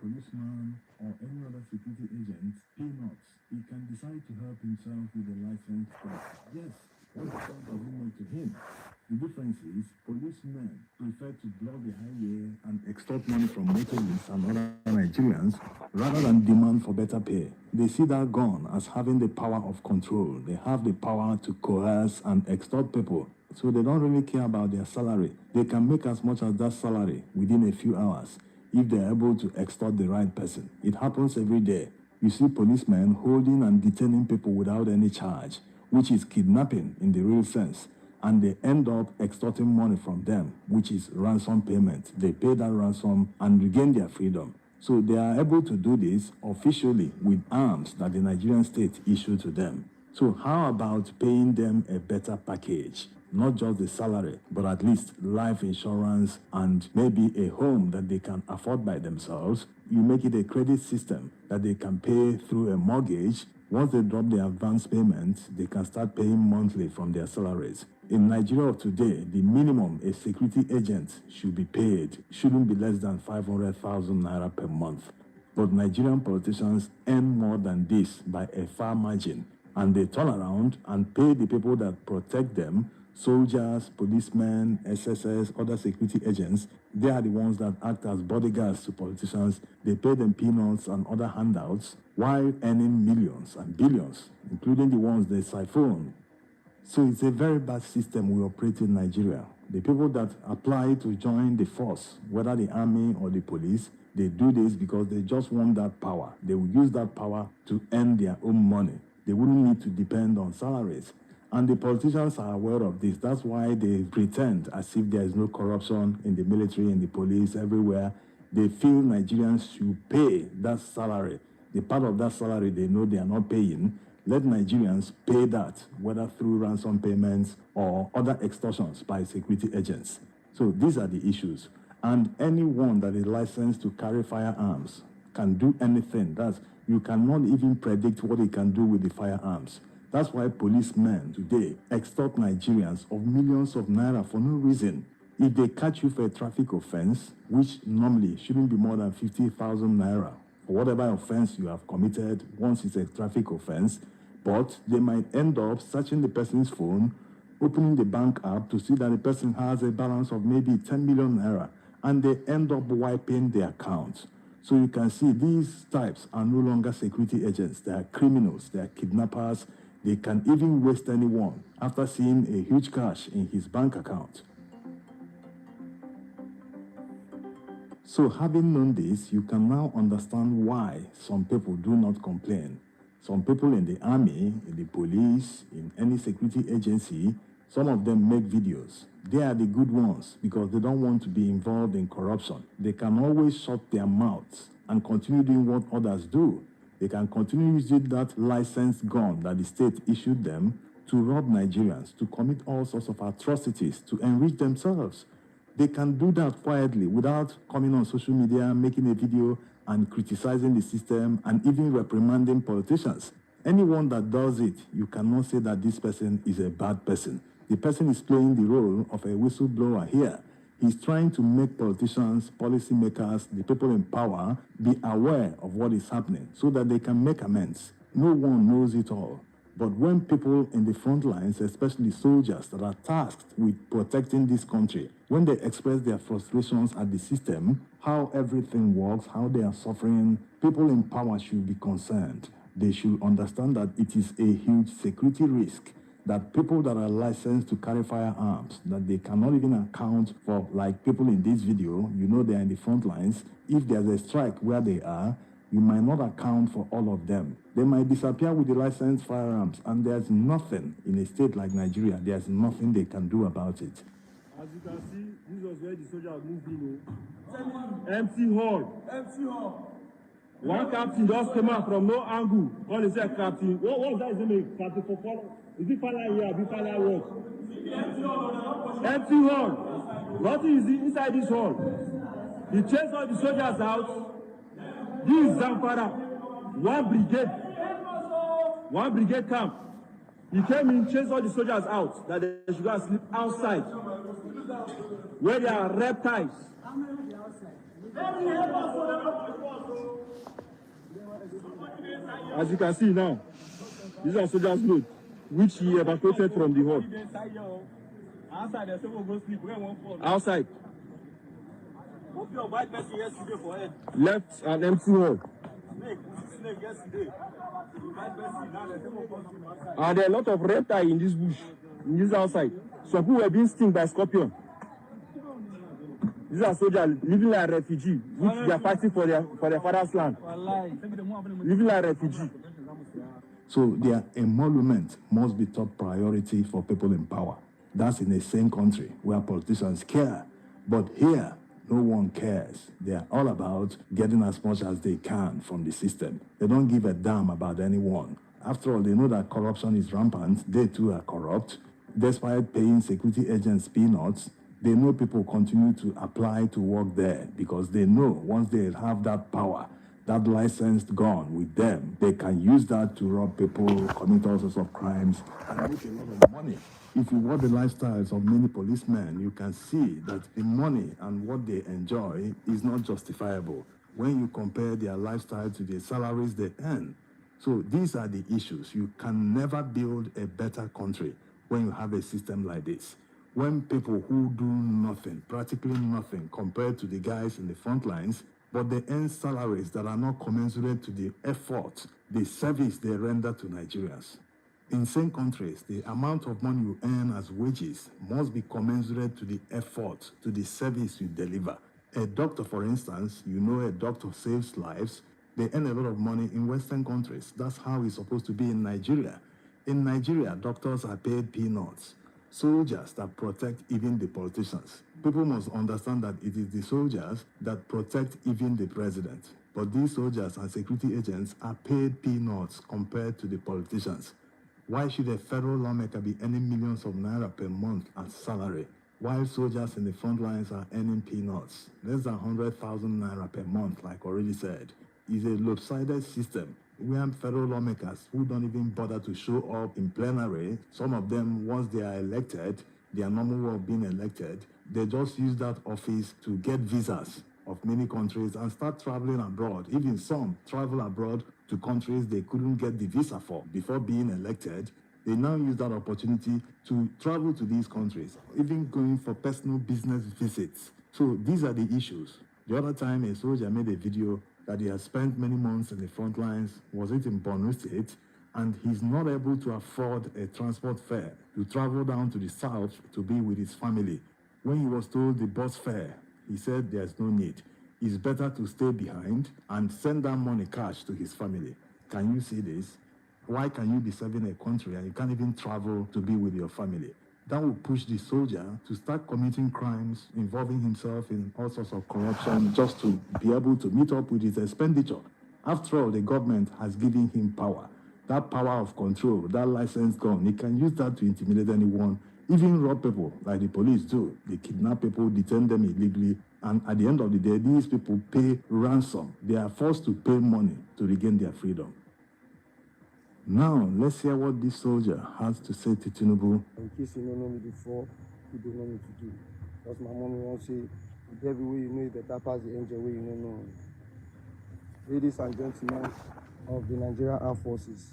policeman or any other security agent peanuts. He can decide to help himself with a license plate. Yes, what difference does it make to him? The difference is policemen prefer to block the highway and extort money from motorists and other Nigerians rather than demand for better pay. They see that gun as having the power of control. They have the power to coerce and extort people. So they don't really care about their salary. They can make as much as that salary within a few hours if they're able to extort the right person. It happens every day. You see policemen holding and detaining people without any charge, which is kidnapping in the real sense. And they end up extorting money from them, which is ransom payment. They pay that ransom and regain their freedom. So they are able to do this officially with arms that the Nigerian state issued to them. So how about paying them a better package? Not just the salary, but at least life insurance and maybe a home that they can afford by themselves. You make it a credit system that they can pay through a mortgage. Once they drop the advance payment, they can start paying monthly from their salaries. In Nigeria of today, the minimum a security agent should be paid shouldn't be less than 500,000 naira per month. But Nigerian politicians earn more than this by a far margin, and they turn around and pay the people that protect them, soldiers, policemen, SSS, other security agents. They are the ones that act as bodyguards to politicians. They pay them peanuts and other handouts while earning millions and billions, including the ones they siphon. So it's a very bad system we operate in Nigeria. The people that apply to join the force, whether the army or the police, they do this because they just want that power. They will use that power to earn their own money. They wouldn't need to depend on salaries. And the politicians are aware of this. That's why they pretend as if there is no corruption in the military, in the police, everywhere. They feel Nigerians should pay that salary. The part of that salary they know they are not paying, let Nigerians pay that, whether through ransom payments or other extortions by security agents. So these are the issues. And anyone that is licensed to carry firearms can do anything. You cannot even predict what he can do with the firearms. That's why policemen today extort Nigerians of millions of naira for no reason. If they catch you for a traffic offense, which normally shouldn't be more than 50,000 naira, for whatever offense you have committed once it's a traffic offense, but they might end up searching the person's phone, opening the bank app to see that the person has a balance of maybe 10 million naira, and they end up wiping the account. So you can see these types are no longer security agents. They are criminals. They are kidnappers. They can even waste anyone after seeing a huge cash in his bank account. So having known this, you can now understand why some people do not complain. Some people in the army, in the police, in any security agency, some of them make videos. They are the good ones because they don't want to be involved in corruption. They can always shut their mouths and continue doing what others do. They can continue using that licensed gun that the state issued them to rob Nigerians, to commit all sorts of atrocities, to enrich themselves. They can do that quietly without coming on social media, making a video and criticizing the system and even reprimanding politicians. Anyone that does it, you cannot say that this person is a bad person. The person is playing the role of a whistleblower here. He's trying to make politicians, policymakers, the people in power be aware of what is happening so that they can make amends. No one knows it all. But when people in the front lines, especially soldiers that are tasked with protecting this country, when they express their frustrations at the system, how everything works, how they are suffering, people in power should be concerned. They should understand that it is a huge security risk, that people that are licensed to carry firearms, that they cannot even account for, like people in this video, you know they're in the front lines. If there's a strike where they are, you might not account for all of them. They might disappear with the licensed firearms, and there's nothing in a state like Nigeria, there's nothing they can do about it. As you can see, this was where the soldiers moved in. Empty hall. Empty hall. One captain just came out from no angle. All they said, captain. What was that? Is it captain for follow? Is it fire here? Is it fire what? Empty hall. Nothing is inside this hall. He chased all the soldiers out. This is Zamfara. One brigade camp. He came in, chased all the soldiers out, that they should go and sleep outside, where there are reptiles. As you can see now, these are soldiers' load, which he evacuated from the hall. Outside, there's someone go sleep. Where one fall? Outside. What's your white person yesterday for it? Left an empty hall. Snake yesterday. And there are a lot of reptiles in this bush, in this outside. Some people were being stung by scorpion. These are soldiers living like refugees, which they are fighting for their father's land. Living like refugees. So their emolument must be top priority for people in power. That's in a sane country where politicians care. But here, no one cares. They are all about getting as much as they can from the system. They don't give a damn about anyone. After all, they know that corruption is rampant. They too are corrupt. Despite paying security agents peanuts, they know people continue to apply to work there because they know once they have that power, that licensed gun with them, they can use that to rob people, commit all sorts of crimes, and make a lot of money. If you watch the lifestyles of many policemen, you can see that the money and what they enjoy is not justifiable when you compare their lifestyle to the salaries they earn. So these are the issues. You can never build a better country when you have a system like this. When people who do nothing, practically nothing, compared to the guys in the front lines, but they earn salaries that are not commensurate to the effort, the service they render to Nigerians. In same countries, the amount of money you earn as wages must be commensurate to the effort, to the service you deliver. A doctor, for instance, you know a doctor saves lives. They earn a lot of money in Western countries. That's how it's supposed to be in Nigeria. In Nigeria, doctors are paid peanuts. Soldiers that protect even the politicians. People must understand that it is the soldiers that protect even the president. But these soldiers and security agents are paid peanuts compared to the politicians. Why should a federal lawmaker be earning millions of naira per month as salary, while soldiers in the front lines are earning peanuts, less than 100,000 naira per month, like already said? It's a lopsided system where federal lawmakers who don't even bother to show up in plenary, some of them, once they are elected, their normal way of being elected, they just use that office to get visas of many countries and start traveling abroad. Even some travel abroad to countries they couldn't get the visa for before being elected. They now use that opportunity to travel to these countries, even going for personal business visits. So these are the issues. The other time a soldier made a video that he has spent many months in the front lines, was it in Borno State, and he's not able to afford a transport fare to travel down to the south to be with his family. When he was told the bus fare, he said there's no need. It's better to stay behind and send that money cash to his family. Can you see this? Why can you be serving a country and you can't even travel to be with your family? That will push the soldier to start committing crimes, involving himself in all sorts of corruption just to be able to meet up with his expenditure. After all, the government has given him power. That power of control, that license gun, he can use that to intimidate anyone, even rob people like the police do. They kidnap people, detain them illegally, and at the end of the day, these people pay ransom. They are forced to pay money to regain their freedom. Now, let's hear what this soldier has to say to Tinubu. In case you don't know me before, you don't know me to do. Because my mom won't say, the devil way you know it better pass the angel way you don't know. Ladies and gentlemen of the Nigerian Armed Forces,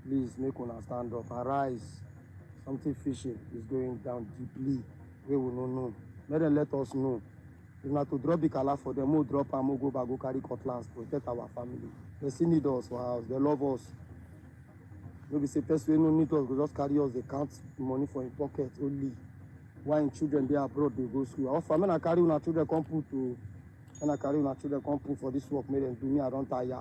please make una stand up, arise. Something fishy is going down deeply. We will not know. Let them let us know. If not to drop the color for them, we'll drop and we'll go back, go carry cutlass, protect our family. They still need us for house. They love us. Maybe say person we no need us, go just carry us, they count money for in pocket only. Why in children they abroad, they go school. Our family I carry una children come put to and I carry una children come put for this work, make them do me, I don't tire.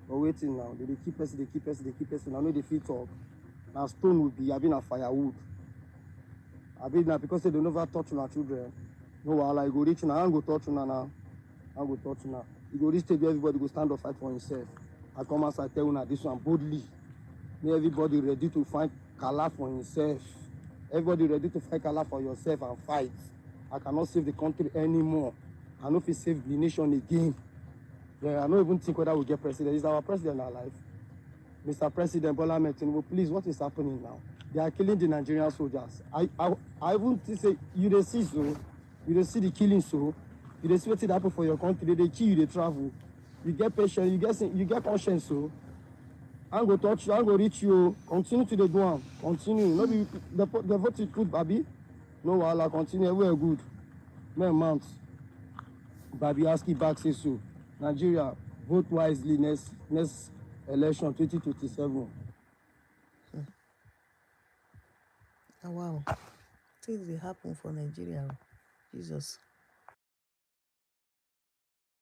But waiting now, they keep us, I know they feel talk. Now stone will be having a firewood. I mean now because they don't never touch una children. No while I go reach now, I go touch una now. I go touch una. You go reach table, everybody go stand up fight for himself. I come as I tell you this one boldly. May everybody ready to fight Kala for himself. Everybody ready to fight Kala for yourself and fight. I cannot save the country anymore. I know if we save the nation again. Yeah, I don't even think whether we get president. Is our president alive? Mr. President Bola Ahmed Tinubu, please, what is happening now? They are killing the Nigerian soldiers. I won't say you see the killing so. You see what happen for your country. They kill you, they travel. you get patience, you get conscience. So I'm go touch you, I'm go reach you. Continue to the do am. Continue. No be the vote is good, baby. No wahala. Continue. We are good. Men mount. Babi Aski back say so. Nigeria, vote wisely next election 2027. Wow. Things dey happen for Nigeria. Jesus.